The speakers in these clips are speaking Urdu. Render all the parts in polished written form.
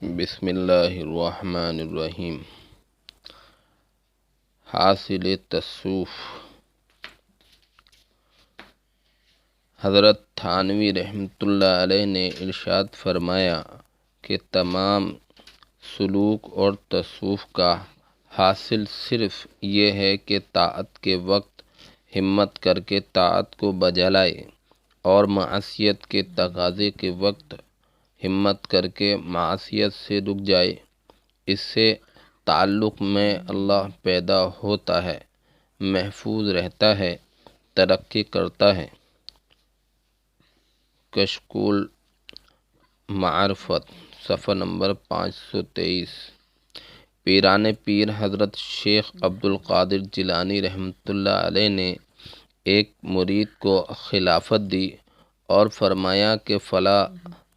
بسم اللہ الرحمن الرحیم۔ حاصل تصوف۔ حضرت تھانوی رحمۃ اللہ علیہ نے ارشاد فرمایا کہ تمام سلوک اور تصوف کا حاصل صرف یہ ہے کہ طاعت کے وقت ہمت کر کے طاعت کو بجا لائے اور معصیت کے تقاضے کے وقت ہمت کر کے معصیت سے رک جائے۔ اس سے تعلق میں اللہ پیدا ہوتا ہے، محفوظ رہتا ہے، ترقی کرتا ہے۔ کشکول معرفت، صفحہ نمبر 523۔ پیران پیر حضرت شیخ عبدالقادر جیلانی رحمۃ اللہ علیہ نے ایک مرید کو خلافت دی اور فرمایا کہ فلاں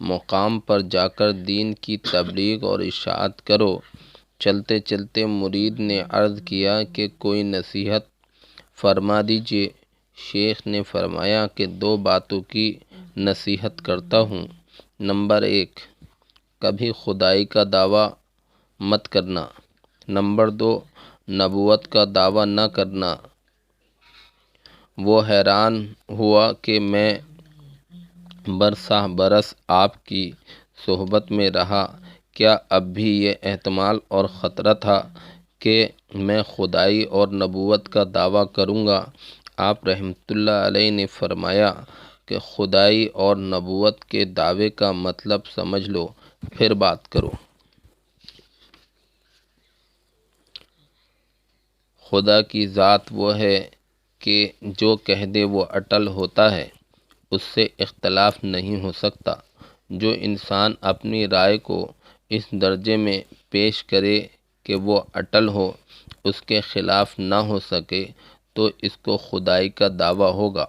مقام پر جا کر دین کی تبلیغ اور اشاعت کرو۔ چلتے چلتے مرید نے عرض کیا کہ کوئی نصیحت فرما دیجیے۔ شیخ نے فرمایا کہ 2 باتوں کی نصیحت کرتا ہوں۔ نمبر 1، کبھی خدائی کا دعویٰ مت کرنا۔ نمبر 2، نبوت کا دعویٰ نہ کرنا۔ وہ حیران ہوا کہ میں برسہ برس آپ کی صحبت میں رہا، کیا اب بھی یہ احتمال اور خطرہ تھا کہ میں خدائی اور نبوت کا دعویٰ کروں گا؟ آپ رحمۃ اللہ علیہ نے فرمایا کہ خدائی اور نبوت کے دعوے کا مطلب سمجھ لو، پھر بات کرو۔ خدا کی ذات وہ ہے کہ جو کہہ دے وہ اٹل ہوتا ہے، اس سے اختلاف نہیں ہو سکتا۔ جو انسان اپنی رائے کو اس درجے میں پیش کرے کہ وہ اٹل ہو، اس کے خلاف نہ ہو سکے، تو اس کو خدائی کا دعویٰ ہوگا۔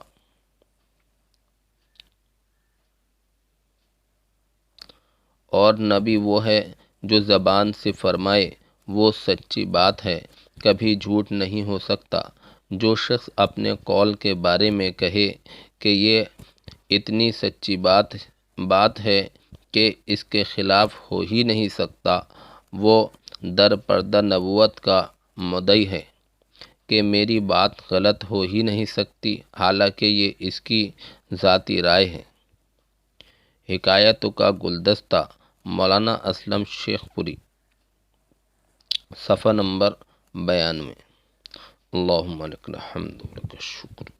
اور نبی وہ ہے جو زبان سے فرمائے، وہ سچی بات ہے، کبھی جھوٹ نہیں ہو سکتا۔ جو شخص اپنے قول کے بارے میں کہے کہ یہ اتنی سچی بات ہے کہ اس کے خلاف ہو ہی نہیں سکتا، وہ در پردہ نبوت کا مدعی ہے کہ میری بات غلط ہو ہی نہیں سکتی، حالانکہ یہ اس کی ذاتی رائے ہے۔ حکایتوں کا گلدستہ، مولانا اسلم شیخ پوری، صفحہ نمبر 92۔ اللہم لک الحمد و لک الشکر۔